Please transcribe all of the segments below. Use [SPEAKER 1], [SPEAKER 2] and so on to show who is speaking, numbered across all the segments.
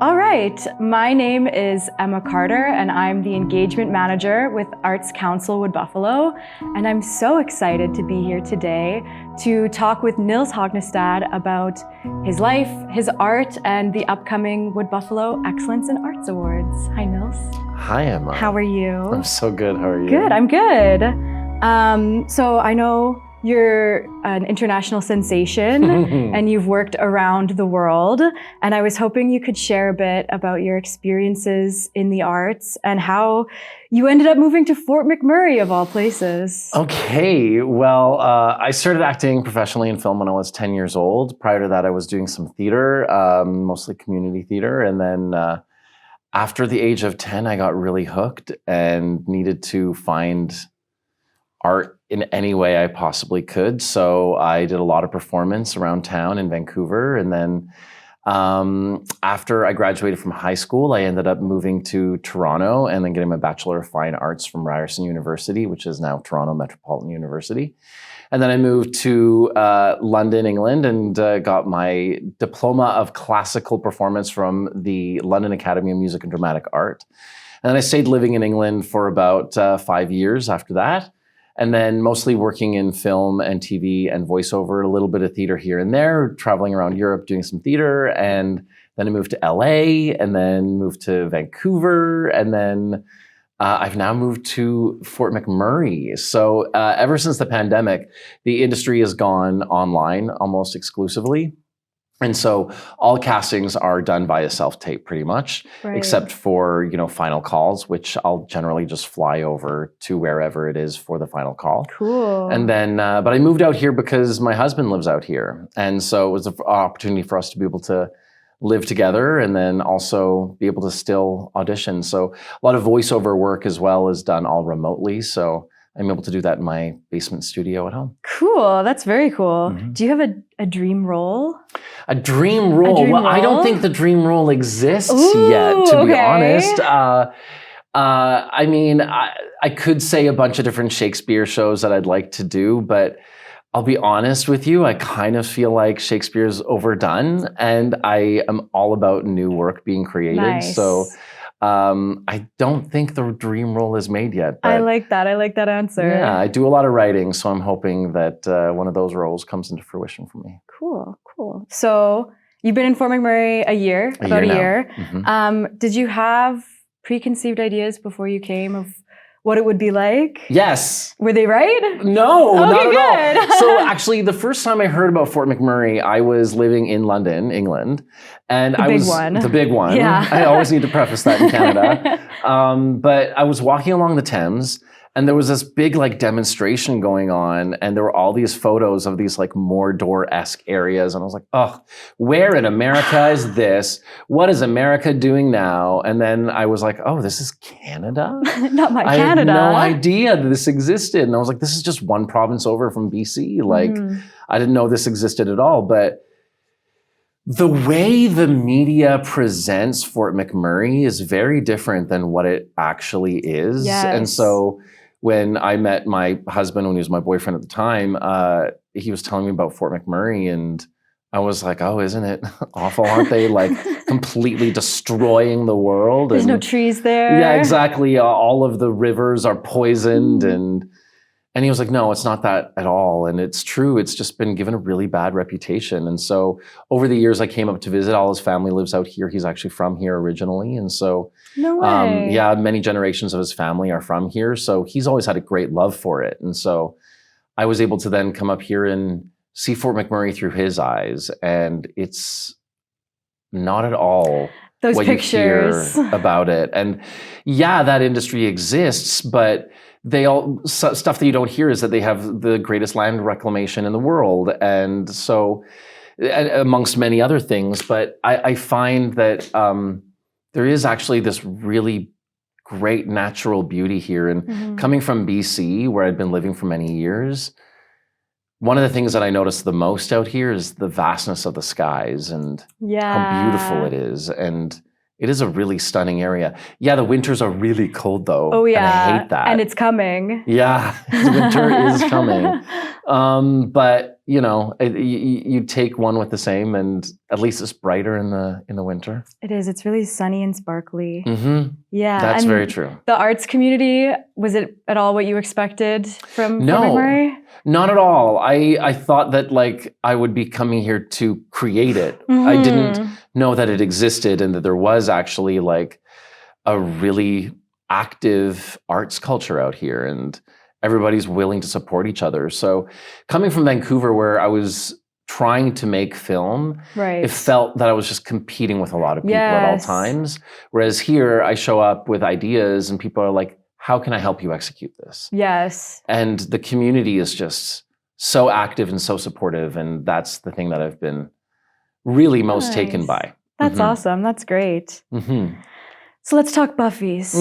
[SPEAKER 1] All right, my name is Emma Carter and I'm the engagement manager with Arts Council Wood Buffalo. And I'm so excited to be here today to talk with Nils Hognestad about his life, his art, and the upcoming Wood Buffalo Excellence in Arts Awards. Hi, Nils.
[SPEAKER 2] Hi, Emma.
[SPEAKER 1] How are you?
[SPEAKER 2] I'm so good. How are you?
[SPEAKER 1] Good, I'm good. So I know you're an international sensation and you've worked around the world. And I was hoping you could share a bit about your experiences in the arts and how you ended up moving to Fort McMurray of all places.
[SPEAKER 2] Okay, well, I started acting professionally in film when I was 10 years old. Prior to that, I was doing some theater, mostly community theater. And then after the age of 10, I got really hooked and needed to find art in any way I possibly could. So I did a lot of performance around town in Vancouver. And then after I graduated from high school, I ended up moving to Toronto and then getting my Bachelor of Fine Arts from Ryerson University, which is now Toronto Metropolitan University. And then I moved to London, England, and got my Diploma of Classical Performance from the London Academy of Music and Dramatic Art. And then I stayed living in England for about 5 years after that. And then mostly working in film and TV and voiceover, a little bit of theater here and there, traveling around Europe doing some theater. And then I moved to LA and then moved to Vancouver. And then I've now moved to Fort McMurray. So ever since the pandemic, the industry has gone online almost exclusively. And so all castings are done via self-tape pretty much,
[SPEAKER 1] Right.
[SPEAKER 2] except for, final calls, which I'll generally just fly over to wherever it is for the final call.
[SPEAKER 1] Cool.
[SPEAKER 2] And then, but I moved out here because my husband lives out here. And so it was an opportunity for us to be able to live together and then also be able to still audition. So a lot of voiceover work as well is done all remotely. So I'm able to do that in my basement studio at home.
[SPEAKER 1] Cool, that's very cool. Mm-hmm. Do you have a dream role?
[SPEAKER 2] A dream role? Well, I don't think the dream role exists yet, to be honest. I mean, I could say a bunch of different Shakespeare shows that I'd like to do, but I'll be honest with you, I kind of feel like Shakespeare's overdone and I am all about new work being created.
[SPEAKER 1] Nice.
[SPEAKER 2] So I don't think the dream role is made yet. But
[SPEAKER 1] I like that answer.
[SPEAKER 2] Yeah, I do a lot of writing, so I'm hoping that one of those roles comes into fruition for me.
[SPEAKER 1] Cool. So you've been in Fort McMurray about a year.
[SPEAKER 2] Mm-hmm.
[SPEAKER 1] Did you have preconceived ideas before you came of what it would be like?
[SPEAKER 2] Yes.
[SPEAKER 1] Were they right?
[SPEAKER 2] No, not at
[SPEAKER 1] all.
[SPEAKER 2] So actually, the first time I heard about Fort McMurray, I was living in London, England. And the big one.
[SPEAKER 1] Yeah.
[SPEAKER 2] I always need to preface that in Canada. But I was walking along the Thames and there was this big demonstration going on and there were all these photos of these Mordor-esque areas. And I was like, oh, where in America is this? What is America doing now? And then I was like, oh, this is Canada?
[SPEAKER 1] Not my
[SPEAKER 2] I
[SPEAKER 1] Canada.
[SPEAKER 2] had no idea that this existed. And I was like, this is just one province over from BC. I didn't know this existed at all. But the way the media presents Fort McMurray is very different than what it actually is.
[SPEAKER 1] Yes.
[SPEAKER 2] And so when I met my husband, when he was my boyfriend at the time, he was telling me about Fort McMurray and I was like, oh, isn't it awful? Aren't they completely destroying the world?
[SPEAKER 1] There's no trees there.
[SPEAKER 2] Yeah, exactly. All of the rivers are poisoned and he was like, no, it's not that at all. And it's true. It's just been given a really bad reputation. And so over the years, I came up to visit. All his family lives out here. He's actually from here originally. And so,
[SPEAKER 1] no way.
[SPEAKER 2] Many generations of his family are from here. So he's always had a great love for it. And so I was able to then come up here and see Fort McMurray through his eyes. And it's not at all
[SPEAKER 1] those
[SPEAKER 2] what
[SPEAKER 1] pictures
[SPEAKER 2] you hear about it. And yeah, that industry exists, but stuff that you don't hear is that they have the greatest land reclamation in the world. And so, amongst many other things, but I find that there is actually this really great natural beauty here. And coming from BC, where I'd been living for many years, one of the things that I noticed the most out here is the vastness of the skies and how beautiful it is. And it is a really stunning area. Yeah, the winters are really cold though.
[SPEAKER 1] Oh yeah,
[SPEAKER 2] and I hate that.
[SPEAKER 1] And it's coming.
[SPEAKER 2] Yeah, the winter is coming. But you know, you take one with the same, and at least it's brighter in the winter.
[SPEAKER 1] It is. It's really sunny and sparkly.
[SPEAKER 2] Mm-hmm.
[SPEAKER 1] Yeah.
[SPEAKER 2] That's
[SPEAKER 1] and
[SPEAKER 2] very true.
[SPEAKER 1] The arts community, was it at all what you expected from
[SPEAKER 2] No,
[SPEAKER 1] McMurray?
[SPEAKER 2] not at all. I thought that like I would be coming here to create it. I didn't know that it existed and that there was actually like a really active arts culture out here, and everybody's willing to support each other. So coming from Vancouver, where I was trying to make film,
[SPEAKER 1] Right.
[SPEAKER 2] it felt that I was just competing with a lot of people at all times. Whereas here, I show up with ideas and people are like, how can I help you execute this?
[SPEAKER 1] Yes.
[SPEAKER 2] And the community is just so active and so supportive. And that's the thing that I've been really most taken by.
[SPEAKER 1] That's awesome. That's great. So let's talk Buffys.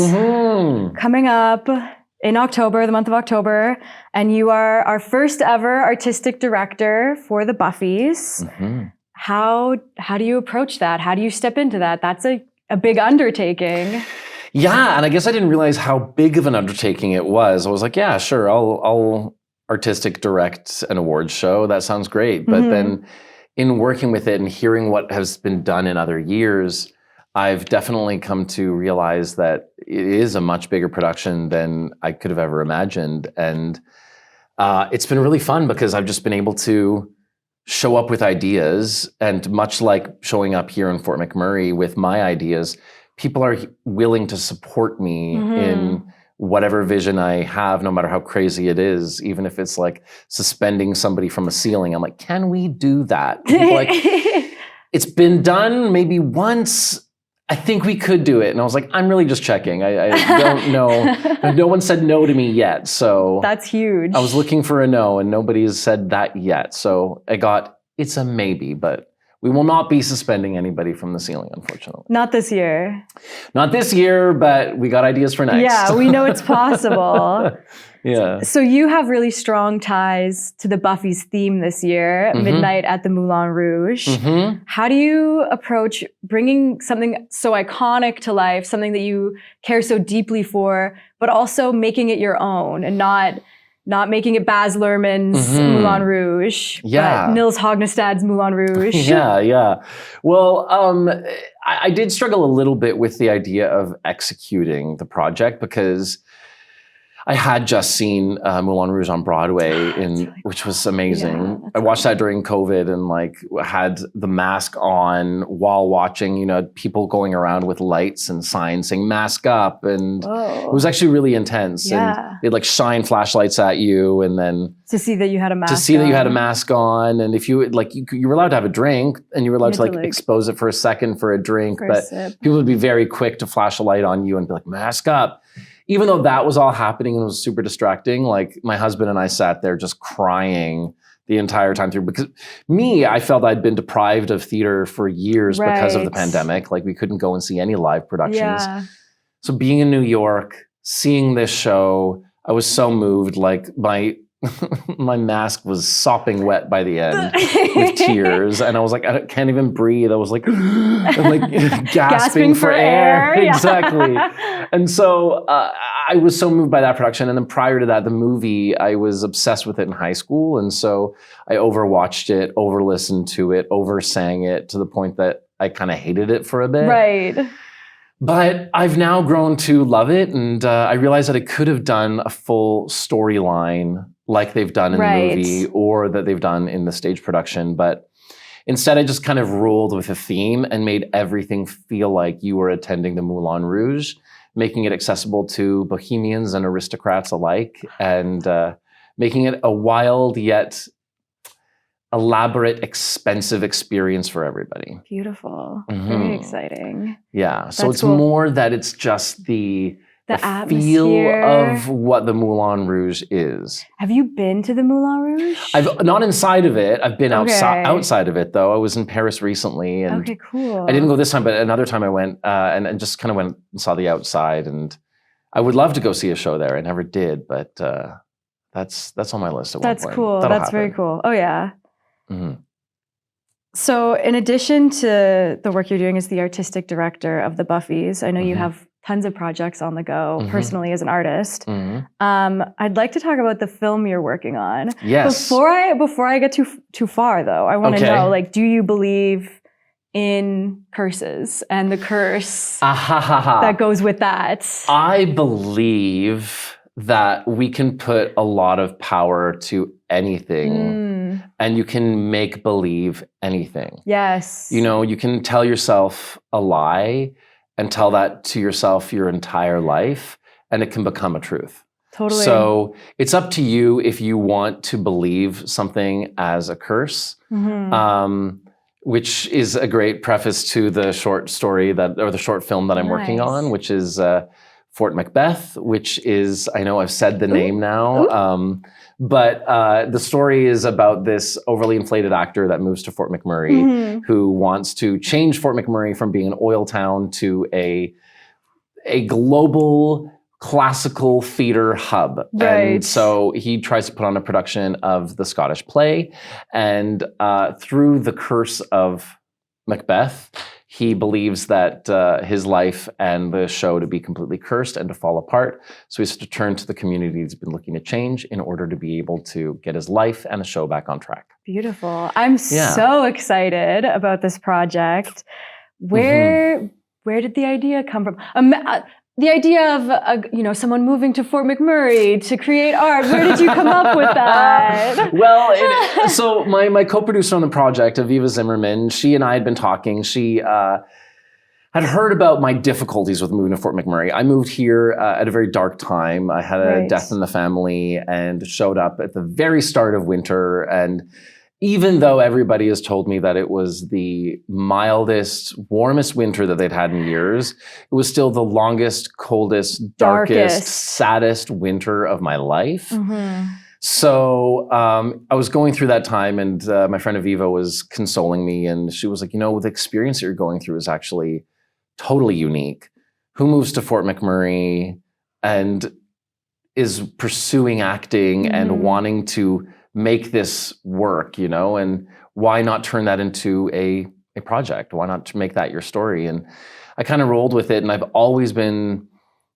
[SPEAKER 1] Coming up in October, the month of October, and you are our first ever artistic director for the Buffys. How do you approach that? How do you step into that? That's a big undertaking.
[SPEAKER 2] Yeah, and I guess I didn't realize how big of an undertaking it was. I was like, yeah, sure, I'll artistic direct an awards show. That sounds great. But then in working with it and hearing what has been done in other years, I've definitely come to realize that it is a much bigger production than I could have ever imagined. And it's been really fun because I've just been able to show up with ideas. And much like showing up here in Fort McMurray with my ideas, people are willing to support me in whatever vision I have, no matter how crazy it is, even if it's like suspending somebody from a ceiling. I'm like, can we do that? People like, it's been done maybe once. I think we could do it. And I was like, I'm really just checking. I don't know. No one said no to me yet. So
[SPEAKER 1] that's huge.
[SPEAKER 2] I was looking for a no and nobody's said that yet. So it's a maybe, but we will not be suspending anybody from the ceiling, unfortunately.
[SPEAKER 1] Not this year.
[SPEAKER 2] Not this year, but we got ideas for next.
[SPEAKER 1] Yeah, we know it's possible.
[SPEAKER 2] Yeah.
[SPEAKER 1] So you have really strong ties to the Buffys theme this year, Midnight at the Moulin Rouge. How do you approach bringing something so iconic to life, something that you care so deeply for, but also making it your own and not making it Baz Luhrmann's Moulin Rouge, but Nils Hognestad's Moulin Rouge?
[SPEAKER 2] Yeah. Well, I did struggle a little bit with the idea of executing the project because I had just seen Moulin Rouge on Broadway, which was amazing. Yeah, I watched that during COVID and like had the mask on while watching, you know, people going around with lights and signs saying mask up. And it was actually really intense.
[SPEAKER 1] Yeah.
[SPEAKER 2] And they'd like shine flashlights at you and then
[SPEAKER 1] to see that you had a mask
[SPEAKER 2] on. And if you like, you were allowed to have a drink and you were allowed to like expose it for a second for a drink, but people would be very quick to flash a light on you and be like, mask up. Even though that was all happening and it was super distracting, like my husband and I sat there just crying the entire time through because I felt I'd been deprived of theater for years because of the pandemic. Like we couldn't go and see any live productions. Yeah. So being in New York, seeing this show, I was so moved. Like my mask was sopping wet by the end with tears. And I was like, I can't even breathe. I was like, gasping for air.
[SPEAKER 1] Yeah.
[SPEAKER 2] Exactly. And so I was so moved by that production. And then prior to that, the movie, I was obsessed with it in high school. And so I overwatched it, over-listened to it, over-sang it to the point that I kind of hated it for a bit.
[SPEAKER 1] Right.
[SPEAKER 2] But I've now grown to love it. And I realized that I could have done a full storyline like they've done in the movie or that they've done in the stage production. But instead, I just kind of ruled with a theme and made everything feel like you were attending the Moulin Rouge, making it accessible to bohemians and aristocrats alike, and making it a wild yet elaborate, expensive experience for everybody.
[SPEAKER 1] Beautiful. Very exciting.
[SPEAKER 2] Yeah. So it's more that it's just the feel of what the Moulin Rouge is.
[SPEAKER 1] Have you been to the Moulin Rouge?
[SPEAKER 2] I've not inside of it. I've been outside of it though. I was in Paris recently, and
[SPEAKER 1] cool.
[SPEAKER 2] I didn't go this time, but another time I went and just kind of went and saw the outside. And I would love to go see a show there. I never did, but that's on my list at one point.
[SPEAKER 1] That's cool.
[SPEAKER 2] That'll
[SPEAKER 1] That's
[SPEAKER 2] happen.
[SPEAKER 1] very cool. Oh yeah. So in addition to the work you're doing as the artistic director of the Buffys, I know you have tons of projects on the go personally as an artist.
[SPEAKER 2] Mhm.
[SPEAKER 1] I'd like to talk about the film you're working on.
[SPEAKER 2] Yes.
[SPEAKER 1] Before I get too far though, I want to
[SPEAKER 2] Okay.
[SPEAKER 1] know, like, do you believe in curses and the curse that goes with that?
[SPEAKER 2] I believe that we can put a lot of power to anything, and you can make believe anything.
[SPEAKER 1] Yes.
[SPEAKER 2] You know, you can tell yourself a lie and tell that to yourself your entire life, and it can become a truth.
[SPEAKER 1] Totally.
[SPEAKER 2] So it's up to you if you want to believe something as a curse, which is a great preface to the short story or the short film that I'm working on, which is Fort Macbeth, which is, I know I've said the name now, but the story is about this overly inflated actor that moves to Fort McMurray, who wants to change Fort McMurray from being an oil town to a global classical theater hub.
[SPEAKER 1] Right.
[SPEAKER 2] And so he tries to put on a production of the Scottish play, and through the curse of Macbeth, he believes that his life and the show to be completely cursed and to fall apart. So he has to turn to the community he's been looking to change in order to be able to get his life and the show back on track.
[SPEAKER 1] Beautiful. I'm so excited about this project. Where did the idea come from? The idea of someone moving to Fort McMurray to create art. Where did you come up with that?
[SPEAKER 2] Well, so my co-producer on the project, Aviva Zimmerman, she and I had been talking. She had heard about my difficulties with moving to Fort McMurray. I moved here at a very dark time. I had a death in the family and showed up at the very start of winter. And even though everybody has told me that it was the mildest, warmest winter that they'd had in years, it was still the longest, coldest, darkest, saddest winter of my life. So I was going through that time, and my friend Aviva was consoling me, and she was like, the experience that you're going through is actually totally unique. Who moves to Fort McMurray and is pursuing acting and wanting to make this work, and why not turn that into a project? Why not make that your story? And I kind of rolled with it, and I've always been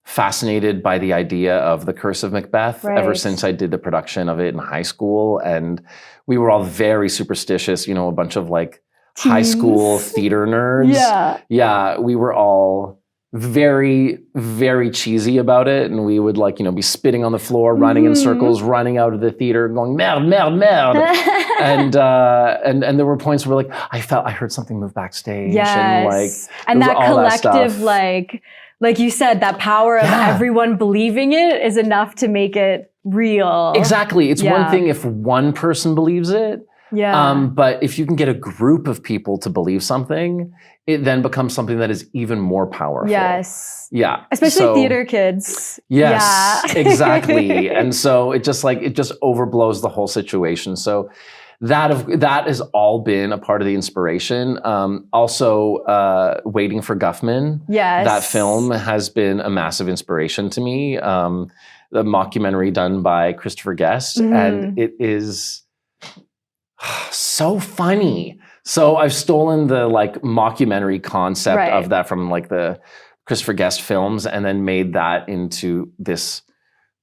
[SPEAKER 2] fascinated by the idea of the Curse of Macbeth ever since I did the production of it in high school. And we were all very superstitious, a bunch of like high school theater nerds. Yeah, we were all very, very cheesy about it. And we would be spitting on the floor, running in circles, running out of the theater, going, merde, merde, merde. and there were points where I heard something move backstage.
[SPEAKER 1] And that collective, like you said, that power of everyone believing it is enough to make it real.
[SPEAKER 2] Exactly. It's one thing if one person believes it. But if you can get a group of people to believe something, it then becomes something that is even more powerful.
[SPEAKER 1] Yes.
[SPEAKER 2] Yeah.
[SPEAKER 1] Especially theater kids.
[SPEAKER 2] Yes, exactly. And so it just overblows the whole situation. So that has all been a part of the inspiration. Also, Waiting for Guffman.
[SPEAKER 1] Yes.
[SPEAKER 2] That film has been a massive inspiration to me. The mockumentary done by Christopher Guest, and it is so funny. So I've stolen the mockumentary concept of that from the Christopher Guest films, and then made that into this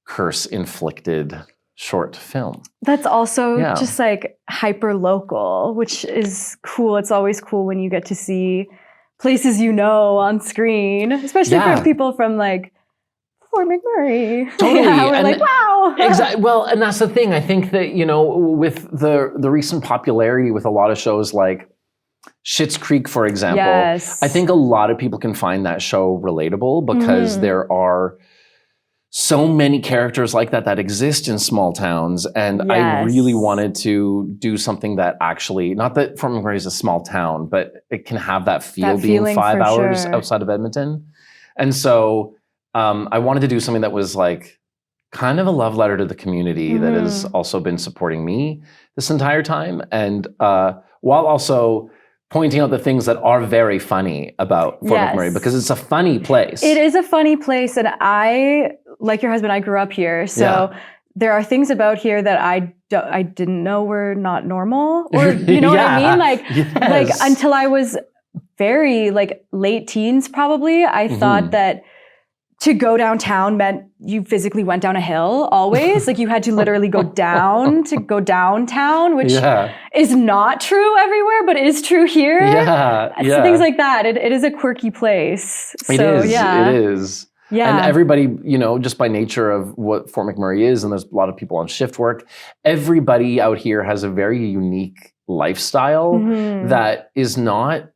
[SPEAKER 2] curse-inflicted short film.
[SPEAKER 1] That's also just hyper local, which is cool. It's always cool when you get to see places on screen, especially for people from Fort McMurray.
[SPEAKER 2] Totally.
[SPEAKER 1] We're wow.
[SPEAKER 2] Exactly. Well, and that's the thing. I think that, with the recent popularity with a lot of shows like Schitt's Creek, for example, I think a lot of people can find that show relatable because there are so many characters like that exist in small towns. And I really wanted to do something that actually, not that Fort McMurray is a small town, but it can have that feel being 5 hours outside of Edmonton. And so I wanted to do something that was kind of a love letter to the community that has also been supporting me this entire time. And while also pointing out the things that are very funny about Fort McMurray, because it's a funny place.
[SPEAKER 1] It is a funny place. And I, like your husband, I grew up here. So there are things about here that I didn't know were not normal. Or, you know what I mean? Until I was very late teens, probably, I thought that to go downtown meant you physically went down a hill always. Like you had to literally go down to go downtown, which is not true everywhere, but is true here. So things like that. It is a quirky place.
[SPEAKER 2] It is.
[SPEAKER 1] Yeah.
[SPEAKER 2] And everybody, just by nature of what Fort McMurray is, and there's a lot of people on shift work, everybody out here has a very unique lifestyle that is not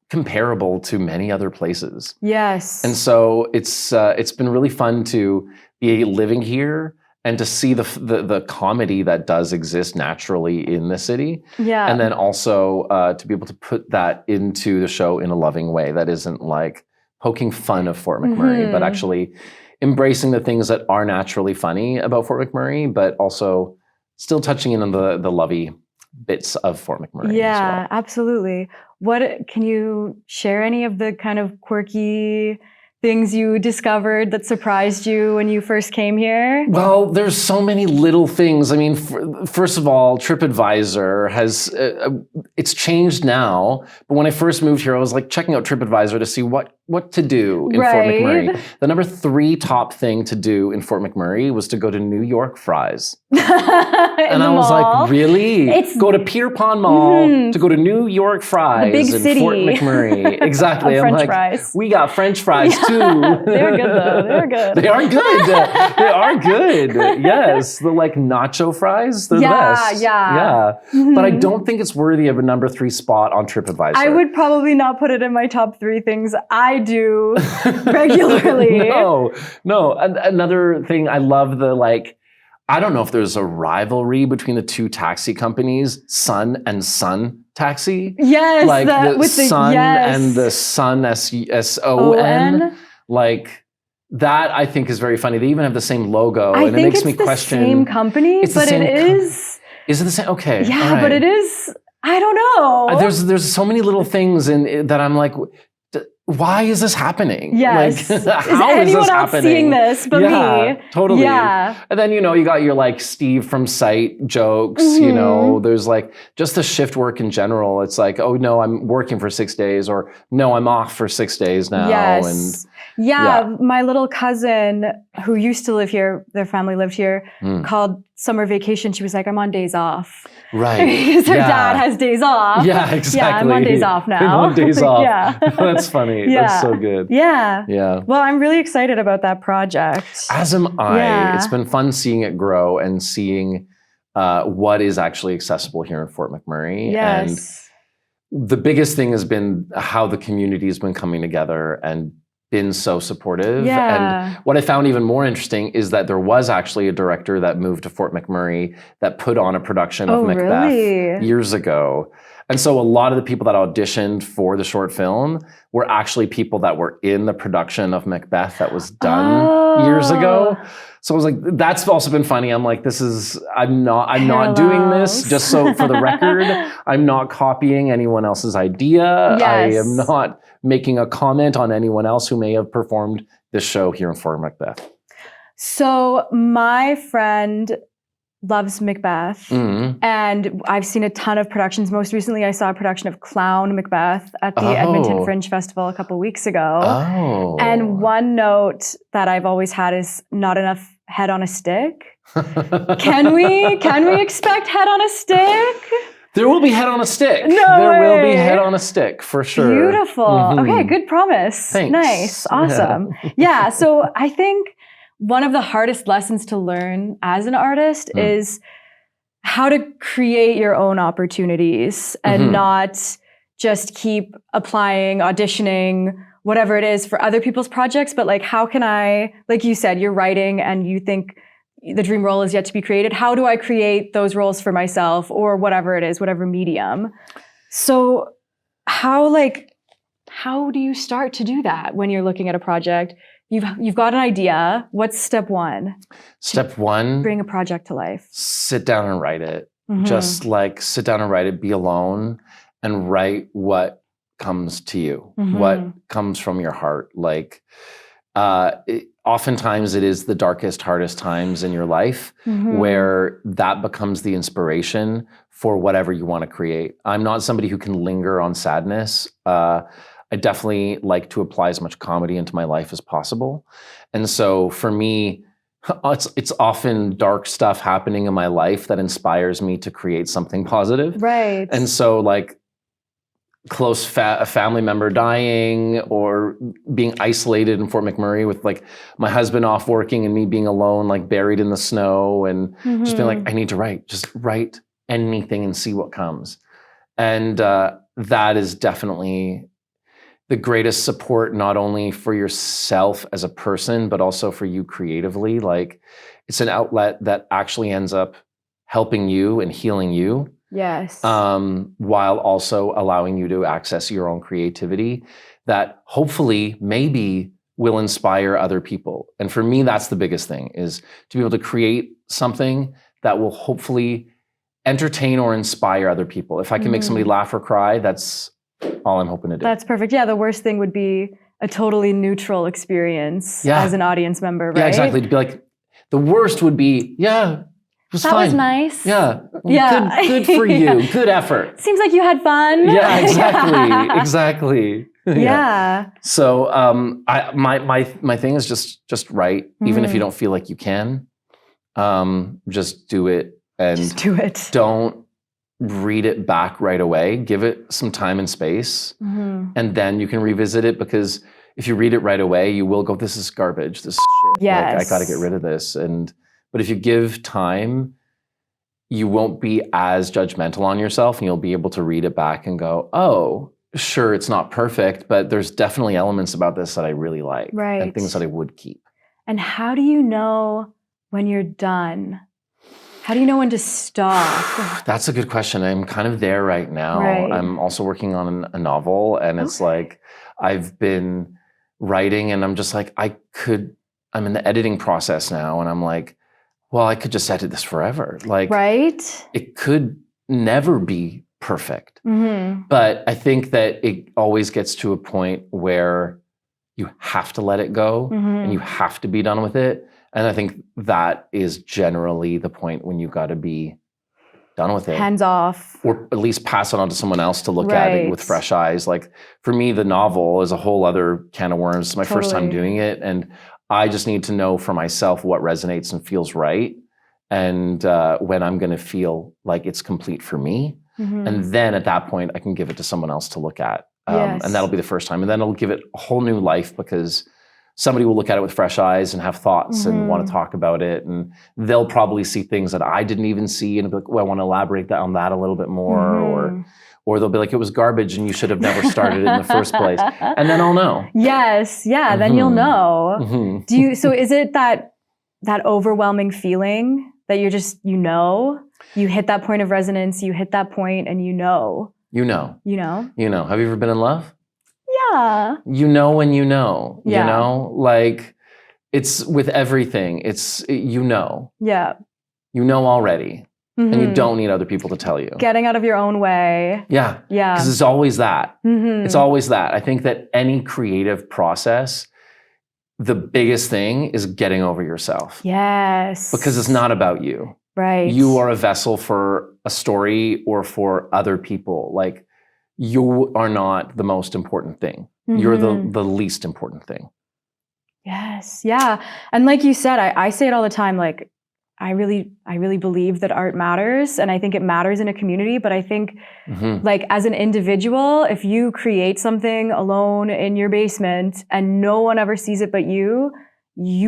[SPEAKER 2] comparable to many other places.
[SPEAKER 1] Yes.
[SPEAKER 2] And so it's been really fun to be living here and to see the comedy that does exist naturally in the city.
[SPEAKER 1] Yeah.
[SPEAKER 2] And then also to be able to put that into the show in a loving way that isn't like poking fun of Fort McMurray, but actually embracing the things that are naturally funny about Fort McMurray, but also still touching in on the lovey bits of Fort McMurray.
[SPEAKER 1] Yeah,
[SPEAKER 2] as well.
[SPEAKER 1] absolutely. Can you share any of the kind of quirky things you discovered that surprised you when you first came here?
[SPEAKER 2] Well, there's so many little things. I mean, first of all, TripAdvisor has, it's changed now, but when I first moved here, I was like checking out TripAdvisor to see what to do in Fort McMurray. The number 3 top thing to do in Fort McMurray was to go to New York Fries. And I was like, really? Go to Pier Pond Mall to go to New York Fries,
[SPEAKER 1] the big city.
[SPEAKER 2] Fort McMurray. Exactly.
[SPEAKER 1] I'm
[SPEAKER 2] like,
[SPEAKER 1] French fries.
[SPEAKER 2] We got French fries too.
[SPEAKER 1] They're good though. They're good.
[SPEAKER 2] They are good. They are good. Yes. The like nacho fries. They're the best. Yeah. But I don't think it's worthy of a number 3 spot on TripAdvisor.
[SPEAKER 1] I would probably not put it in my top 3 things I do regularly.
[SPEAKER 2] No. Another thing, I love I don't know if there's a rivalry between the 2 taxi companies, Sun and Sun Taxi.
[SPEAKER 1] Yes.
[SPEAKER 2] Like the Sun and the Sun, S-O-N. Like that, I think is very funny. They even have the same logo, and it makes me question.
[SPEAKER 1] It's the same company, but it is.
[SPEAKER 2] Is it the same? Okay.
[SPEAKER 1] Yeah, but it is. I don't know.
[SPEAKER 2] There's so many little things in that I'm like, why is this happening?
[SPEAKER 1] Yes.
[SPEAKER 2] Like, how
[SPEAKER 1] is anyone
[SPEAKER 2] this
[SPEAKER 1] else
[SPEAKER 2] happening?
[SPEAKER 1] seeing this but me?
[SPEAKER 2] Totally.
[SPEAKER 1] Yeah.
[SPEAKER 2] And then, you got your like Steve from Sight jokes, there's like just the shift work in general. It's like, oh no, I'm working for 6 days, or no, I'm off for 6 days now.
[SPEAKER 1] Yes. And my little cousin who used to live here, their family lived here, called summer vacation. She was like, I'm on days off.
[SPEAKER 2] Right.
[SPEAKER 1] Because her dad has days off.
[SPEAKER 2] Yeah, exactly.
[SPEAKER 1] Yeah, I'm on days off now.
[SPEAKER 2] I'm on days off.
[SPEAKER 1] Yeah.
[SPEAKER 2] That's funny. That's so good.
[SPEAKER 1] Yeah.
[SPEAKER 2] Yeah.
[SPEAKER 1] Well, I'm really excited about that project.
[SPEAKER 2] As am I.
[SPEAKER 1] Yeah.
[SPEAKER 2] It's been fun seeing it grow and seeing what is actually accessible here in Fort McMurray.
[SPEAKER 1] Yes.
[SPEAKER 2] And the biggest thing has been how the community has been coming together and been so supportive.
[SPEAKER 1] Yeah.
[SPEAKER 2] And what I found even more interesting is that there was actually a director that moved to Fort McMurray that put on a production of Macbeth years ago. And so a lot of the people that auditioned for the short film were actually people that were in the production of Macbeth that was done years ago. So I was like, that's also been funny. I'm like, I'm not doing this, just so for the record, I'm not copying anyone else's idea.
[SPEAKER 1] Yes.
[SPEAKER 2] I am not making a comment on anyone else who may have performed this show here in Fort Macbeth.
[SPEAKER 1] So my friend loves Macbeth, and I've seen a ton of productions. Most recently, I saw a production of Clown Macbeth at the Edmonton Fringe Festival a couple weeks ago. And one note that I've always had is not enough head on a stick. Can we expect head on a stick?
[SPEAKER 2] There will be head on a stick.
[SPEAKER 1] There
[SPEAKER 2] will be head on a stick for sure.
[SPEAKER 1] Beautiful. Okay, good promise.
[SPEAKER 2] Thanks.
[SPEAKER 1] Nice. Awesome. Yeah, so I think one of the hardest lessons to learn as an artist is how to create your own opportunities and not just keep applying, auditioning, whatever it is for other people's projects, but like how can I, like you said, you're writing and you think the dream role is yet to be created. How do I create those roles for myself or whatever it is, whatever medium? So how do you start to do that when you're looking at a project? You've got an idea. What's step 1?
[SPEAKER 2] Step 1,
[SPEAKER 1] bring a project to life.
[SPEAKER 2] Sit down and write it. Just like sit down and write it, be alone and write what comes to you, what comes from your heart. Like, oftentimes it is the darkest, hardest times in your life where that becomes the inspiration for whatever you want to create. I'm not somebody who can linger on sadness. I I definitely like to apply as much comedy into my life as possible. And so for me, it's often dark stuff happening in my life that inspires me to create something positive.
[SPEAKER 1] Right.
[SPEAKER 2] And so like a family member dying or being isolated in Fort McMurray with like my husband off working and me being alone, like buried in the snow and just being like, I need to write, just write anything and see what comes. And that is definitely the greatest support, not only for yourself as a person, but also for you creatively. Like it's an outlet that actually ends up helping you and healing you.
[SPEAKER 1] Yes.
[SPEAKER 2] While also allowing you to access your own creativity that hopefully maybe will inspire other people. And for me, that's the biggest thing, is to be able to create something that will hopefully entertain or inspire other people. If I can make somebody laugh or cry, that's all I'm hoping to do.
[SPEAKER 1] That's perfect. Yeah, the worst thing would be a totally neutral experience as an audience member, right?
[SPEAKER 2] Yeah, exactly. To be like, the worst would be, it was
[SPEAKER 1] that
[SPEAKER 2] fine.
[SPEAKER 1] was nice.
[SPEAKER 2] Yeah. Good for you. Good effort.
[SPEAKER 1] Seems like you had fun.
[SPEAKER 2] Yeah, exactly. Exactly.
[SPEAKER 1] Yeah.
[SPEAKER 2] So my thing is just write, even if you don't feel like you can. Just do it, and
[SPEAKER 1] just do it.
[SPEAKER 2] Don't read it back right away. Give it some time and space, and then you can revisit it, because if you read it right away, you will go, this is garbage. This is shit.
[SPEAKER 1] Yes.
[SPEAKER 2] Like, I got to get rid of this. But if you give time, you won't be as judgmental on yourself, and you'll be able to read it back and go, oh, sure, it's not perfect, but there's definitely elements about this that I really like,
[SPEAKER 1] right,
[SPEAKER 2] and things that I would keep.
[SPEAKER 1] And how do you know when you're done? How do you know when to stop?
[SPEAKER 2] That's a good question. I'm kind of there right now.
[SPEAKER 1] Right.
[SPEAKER 2] I'm also working on a novel, and it's like I've been writing, and I'm just like, I'm in the editing process now, and I'm like, well, I could just edit this forever. Like,
[SPEAKER 1] right?
[SPEAKER 2] It could never be perfect. But I think that it always gets to a point where you have to let it go, and you have to be done with it. And I think that is generally the point when you got to be done with it.
[SPEAKER 1] Hands off.
[SPEAKER 2] Or at least pass it on to someone else to look at it with fresh eyes. Like for me, the novel is a whole other can of worms. It's my first time doing it. And I just need to know for myself what resonates and feels right. And when I'm going to feel like it's complete for me. And then at that point, I can give it to someone else to look at. And that'll be the first time. And then it'll give it a whole new life, because somebody will look at it with fresh eyes and have thoughts and want to talk about it. And they'll probably see things that I didn't even see, and be like, well, I want to elaborate on that a little bit more. Or they'll be like, it was garbage and you should have never started it in the first place. And then I'll know.
[SPEAKER 1] Yes. Yeah. Then you'll know. So is it that overwhelming feeling that you're just, you hit that point of resonance, you hit that point and you know. Have you ever been in love? Yeah. You know when you know. Like it's with everything. It's, Yeah. You know already. And you don't need other people to tell you. Getting out of your own way. Yeah. Yeah. Because it's always that. It's always that. I think that any creative process, the biggest thing is getting over yourself. Yes. Because it's not about you. Right. You are a vessel for a story or for other people. Like, you are not the most important thing. You're the least important thing. Yes. Yeah. And like you said, I say it all the time, like, I really believe that art matters, and I think it matters in a community, but I think like as an individual, if you create something alone in your basement and no one ever sees it but you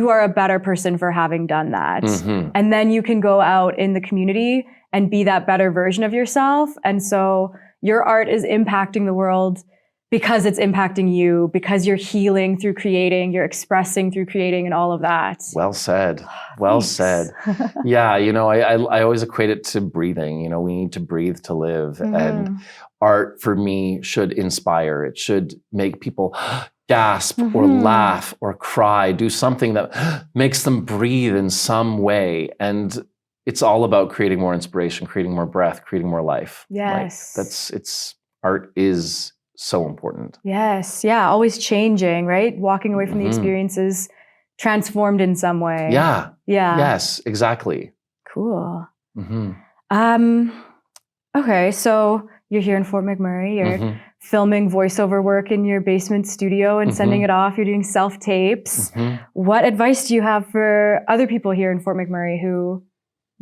[SPEAKER 1] are a better person for having done that. And then you can go out in the community and be that better version of yourself. And so your art is impacting the world because it's impacting you, because you're healing through creating, you're expressing through creating, and all of that. Well said. Well said. Yeah, I always equate it to breathing. We need to breathe to live. And art for me should inspire. It should make people gasp or laugh or cry, do something that makes them breathe in some way. And it's all about creating more inspiration, creating more breath, creating more life. Yes. Art is so important. Yes. Yeah. Always changing, right? Walking away from the experiences transformed in some way. Yeah. Yeah. Yes, exactly. Cool. Okay. So you're here in Fort McMurray. You're filming voiceover work in your basement studio and sending it off. You're doing self-tapes. What advice do you have for other people here in Fort McMurray who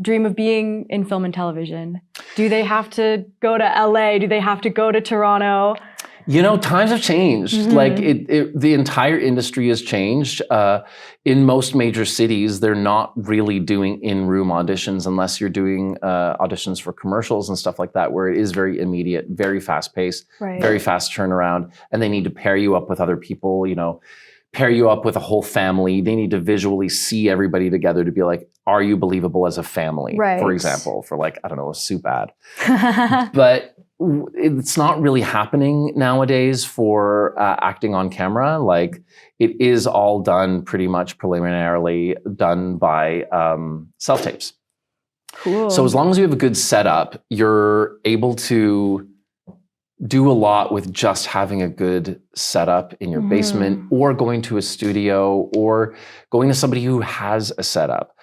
[SPEAKER 1] dream of being in film and television? Do they have to go to LA? Do they have to go to Toronto?
[SPEAKER 2] You know, times have changed. Like the entire industry has changed. In most major cities, they're not really doing in-room auditions unless you're doing auditions for commercials and stuff like that, where it is very immediate, very fast-paced, very fast turnaround, and they need to pair you up with other people, you know, pair you up with a whole family. They need to visually see everybody together to be like, are you believable as a family, for example, for like, I don't know, a soup ad. But it's not really happening nowadays for acting on camera. Like, it is all done pretty much preliminarily done by self-tapes.
[SPEAKER 1] Cool.
[SPEAKER 2] So as long as you have a good setup, you're able to do a lot with just having a good setup in your basement, or going to a studio, or going to somebody who has a setup,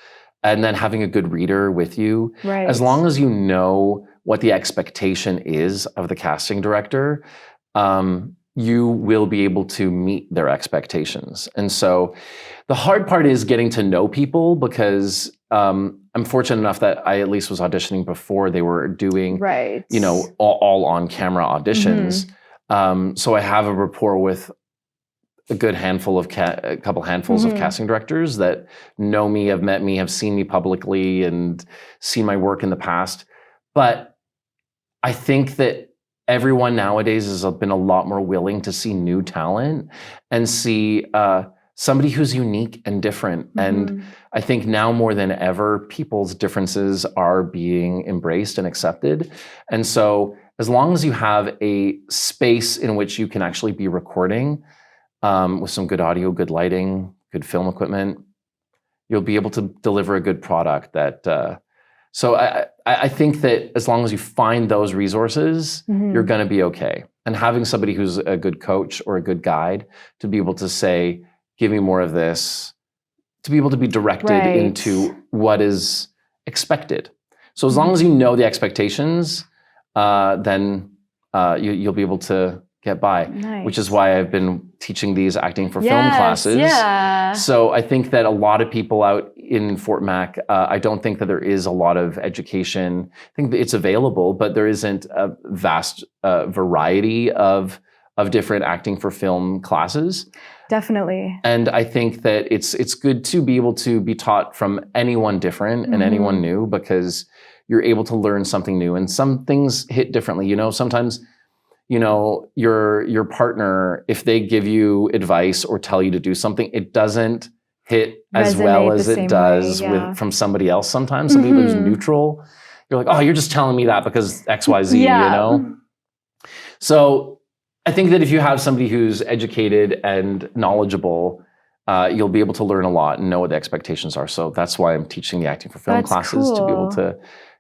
[SPEAKER 2] and then having a good reader with you. As long as you know what the expectation is of the casting director, you will be able to meet their expectations. And so the hard part is getting to know people, because I'm fortunate enough that I at least was auditioning before they were doing, you know, all on camera auditions. So I have a rapport with a good handful of a couple handfuls of casting directors that know me, have met me, have seen me publicly, and seen my work in the past. But I think that everyone nowadays has been a lot more willing to see new talent and see somebody who's unique and different. And I think now more than ever, people's differences are being embraced and accepted. And so as long as you have a space in which you can actually be recording with some good audio, good lighting, good film equipment, you'll be able to deliver a good product that... So I think that as long as you find those resources, you're going to be okay. And having somebody who's a good coach or a good guide to be able to say, give me more of this, to be able to be directed into what is expected. So as long as you know the expectations, then you'll be able to get by, which is why I've been teaching these acting for film classes. So I think that a lot of people out in Fort Mac, I don't think that there is a lot of education. I think that it's available, but there isn't a vast variety of different acting for film classes.
[SPEAKER 1] Definitely.
[SPEAKER 2] And I think that it's good to be able to be taught from anyone different and anyone new, because you're able to learn something new, and some things hit differently. You know, sometimes, you know, your partner, if they give you advice or tell you to do something, it doesn't hit as well as it does from somebody else sometimes. Somebody who's neutral. You're like, oh, you're just telling me that because X, Y, Z, you know? So I think that if you have somebody who's educated and knowledgeable, you'll be able to learn a lot and know what the expectations are. So that's why I'm teaching the acting for film classes, to be able to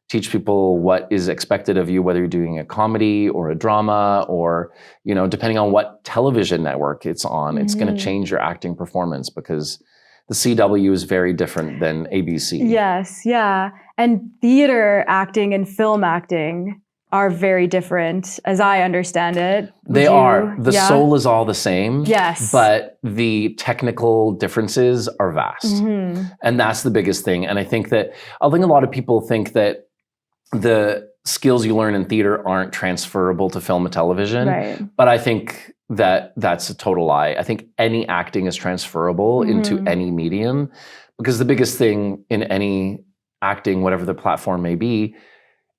[SPEAKER 2] teach people what is expected of you, whether you're doing a comedy or a drama, or, you know, depending on what television network it's on, it's going to change your acting performance, because the CW is very different than ABC.
[SPEAKER 1] Yes, yeah. And theater acting and film acting are very different, as I understand it.
[SPEAKER 2] They are. The soul is all the same.
[SPEAKER 1] Yes.
[SPEAKER 2] But the technical differences are vast. And that's the biggest thing. And I think a lot of people think that the skills you learn in theater aren't transferable to film and television. But I think that that's a total lie. I think any acting is transferable into any medium, because the biggest thing in any acting, whatever the platform may be,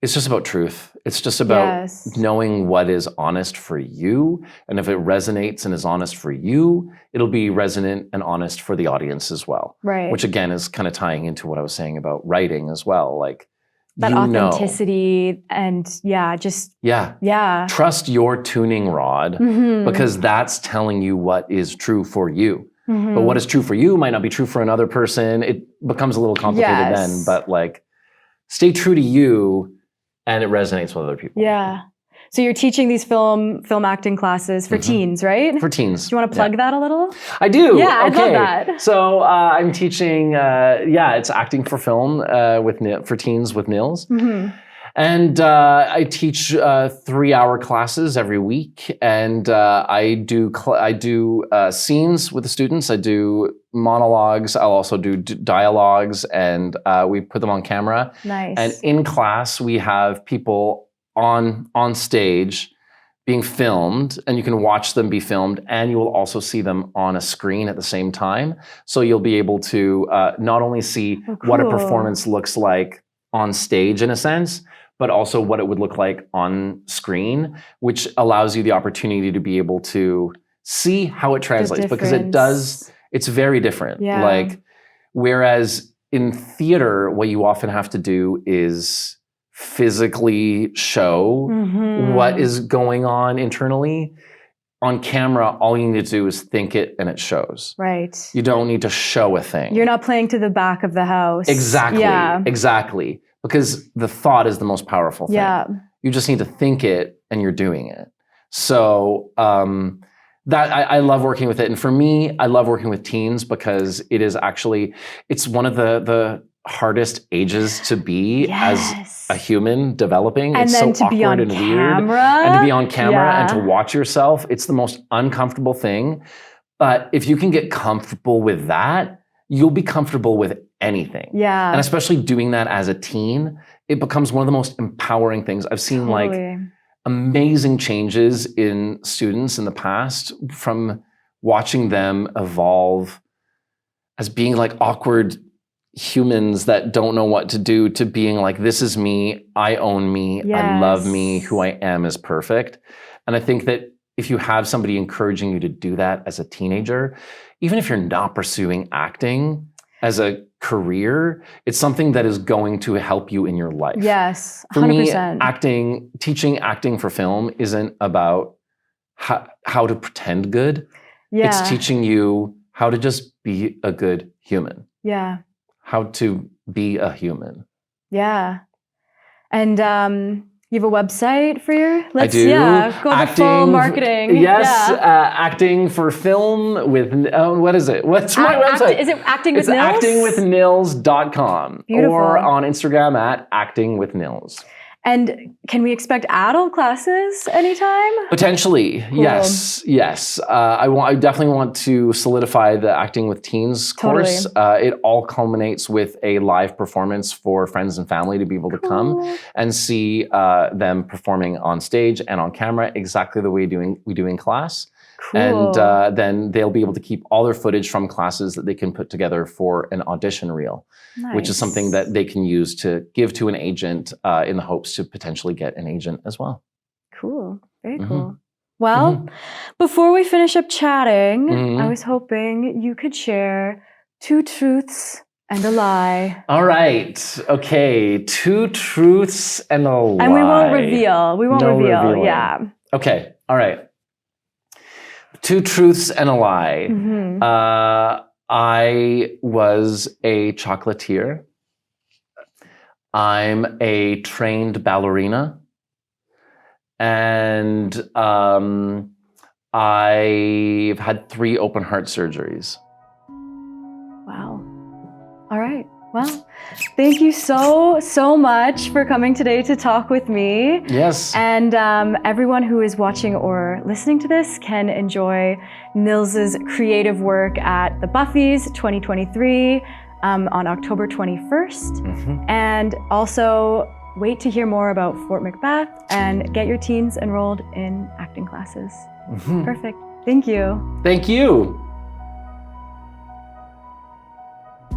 [SPEAKER 2] it's just about truth. It's just about knowing what is honest for you. And if it resonates and is honest for you, it'll be resonant and honest for the audience as well. Which again is kind of tying into what I was saying about writing as well. Like,
[SPEAKER 1] that authenticity and
[SPEAKER 2] trust your tuning rod, because that's telling you what is true for you. But what is true for you might not be true for another person. It becomes a little complicated then, but like, stay true to you, and it resonates with other people.
[SPEAKER 1] So you're teaching these film acting classes for teens, right?
[SPEAKER 2] For teens.
[SPEAKER 1] Do you want to plug that a little?
[SPEAKER 2] I do.
[SPEAKER 1] Yeah, I'd love that.
[SPEAKER 2] So I'm teaching, it's acting for film for teens with Nils. And I teach 3-hour classes every week, and I do scenes with the students. I do monologues. I'll also do dialogues, and we put them on camera.
[SPEAKER 1] Nice.
[SPEAKER 2] And in class, we have people on stage being filmed, and you can watch them be filmed, and you will also see them on a screen at the same time. So you'll be able to not only see what a performance looks like on stage in a sense, but also what it would look like on screen, which allows you the opportunity to be able to see how it translates, because it's very different.
[SPEAKER 1] Yeah.
[SPEAKER 2] Like, whereas in theater, what you often have to do is physically show what is going on internally. On camera, all you need to do is think it and it shows.
[SPEAKER 1] Right.
[SPEAKER 2] You don't need to show a thing.
[SPEAKER 1] You're not playing to the back of the house.
[SPEAKER 2] Exactly.
[SPEAKER 1] Yeah.
[SPEAKER 2] Exactly. Because the thought is the most powerful thing.
[SPEAKER 1] Yeah.
[SPEAKER 2] You just need to think it and you're doing it. So that I love working with it. And for me, I love working with teens because it's one of the hardest ages to be as a human developing.
[SPEAKER 1] And
[SPEAKER 2] it's
[SPEAKER 1] then
[SPEAKER 2] so
[SPEAKER 1] to be
[SPEAKER 2] awkward
[SPEAKER 1] on
[SPEAKER 2] and
[SPEAKER 1] camera.
[SPEAKER 2] weird. And to be on camera and to
[SPEAKER 1] Yeah.
[SPEAKER 2] watch yourself, it's the most uncomfortable thing. But if you can get comfortable with that, you'll be comfortable with anything.
[SPEAKER 1] Yeah.
[SPEAKER 2] And especially doing that as a teen, it becomes one of the most empowering things. I've seen like amazing changes in students in the past from watching them evolve as being like awkward humans that don't know what to do to being like, this is me, I own me, I love me, who I am is perfect. And I think that if you have somebody encouraging you to do that as a teenager, even if you're not pursuing acting as a career, it's something that is going to help you in your life.
[SPEAKER 1] Yes, 100%.
[SPEAKER 2] For me, teaching acting for film isn't about how to pretend good.
[SPEAKER 1] Yeah.
[SPEAKER 2] It's teaching you how to just be a good human.
[SPEAKER 1] Yeah.
[SPEAKER 2] How to be a human.
[SPEAKER 1] Yeah. And you have a website for your...
[SPEAKER 2] I do.
[SPEAKER 1] Yeah, go to full marketing.
[SPEAKER 2] Yes,
[SPEAKER 1] Yeah.
[SPEAKER 2] acting for film with, what is it? What's my website?
[SPEAKER 1] Is it Acting with
[SPEAKER 2] It's
[SPEAKER 1] Nils?
[SPEAKER 2] actingwithnils.com.
[SPEAKER 1] Beautiful.
[SPEAKER 2] Or on Instagram at actingwithnils.
[SPEAKER 1] And can we expect adult classes anytime?
[SPEAKER 2] Potentially,
[SPEAKER 1] Cool.
[SPEAKER 2] yes. I definitely want to solidify the Acting with Teens course. It all culminates with a live performance for friends and family to be able to come and see them performing on stage and on camera exactly the way we do in class.
[SPEAKER 1] Cool.
[SPEAKER 2] And then they'll be able to keep all their footage from classes that they can put together for an audition reel, which is something that they can use to give to an agent in the hopes to potentially get an agent as well.
[SPEAKER 1] Cool. Very cool. Well, before we finish up chatting, I was hoping you could share 2 truths and a lie.
[SPEAKER 2] All right. Okay. 2 truths and a lie.
[SPEAKER 1] And we won't reveal. No reveal. Yeah.
[SPEAKER 2] Okay. All right. 2 truths and a lie. I was a chocolatier. I'm a trained ballerina. And I've had 3 open heart surgeries.
[SPEAKER 1] Wow. All right. Well, thank you so much for coming today to talk with me.
[SPEAKER 2] Yes.
[SPEAKER 1] And everyone who is watching or listening to this can enjoy Nils's creative work at the Buffys 2023 on October 21st. And also wait to hear more about Fort Macbeth and get your teens enrolled in acting classes. Perfect. Thank you.
[SPEAKER 2] Thank you.